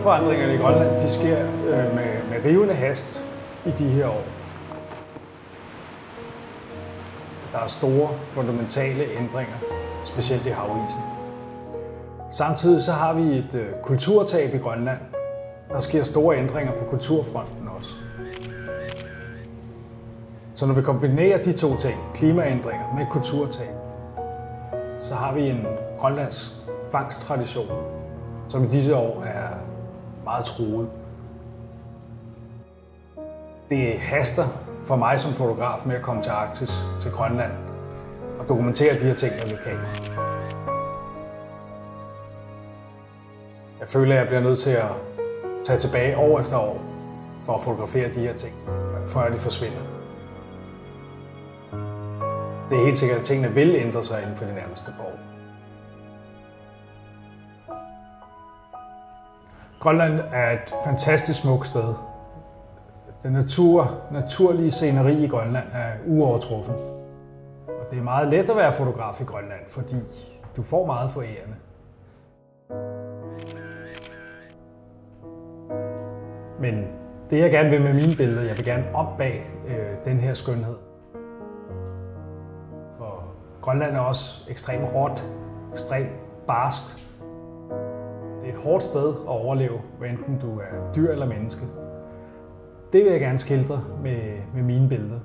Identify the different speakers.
Speaker 1: Klimaforandringerne i Grønland de sker med rivende hast i de her år. Der er store, fundamentale ændringer, specielt i havisen. Samtidig så har vi et kulturtab i Grønland. Der sker store ændringer på kulturfronten også. Så når vi kombinerer de to ting, klimaændringer med kulturtab, så har vi en grønlandsk fangsttradition, som i disse år er meget truet. Det haster for mig som fotograf med at komme til Arktis, til Grønland, og dokumentere de her ting med mit kamera. Jeg føler, at jeg bliver nødt til at tage tilbage år efter år for at fotografere de her ting, før de forsvinder. Det er helt sikkert, at tingene vil ændre sig inden for de nærmeste par år. Grønland er et fantastisk smukt sted. Det naturlige sceneri i Grønland er uovertruffen. Og det er meget let at være fotograf i Grønland, fordi du får meget for ærende. Men det jeg gerne vil med mine billeder, jeg vil gerne op bag den her skønhed. For Grønland er også ekstremt hårdt, ekstremt barskt. Det er et hårdt sted at overleve, hvad enten du er dyr eller menneske. Det vil jeg gerne skildre med mine billeder.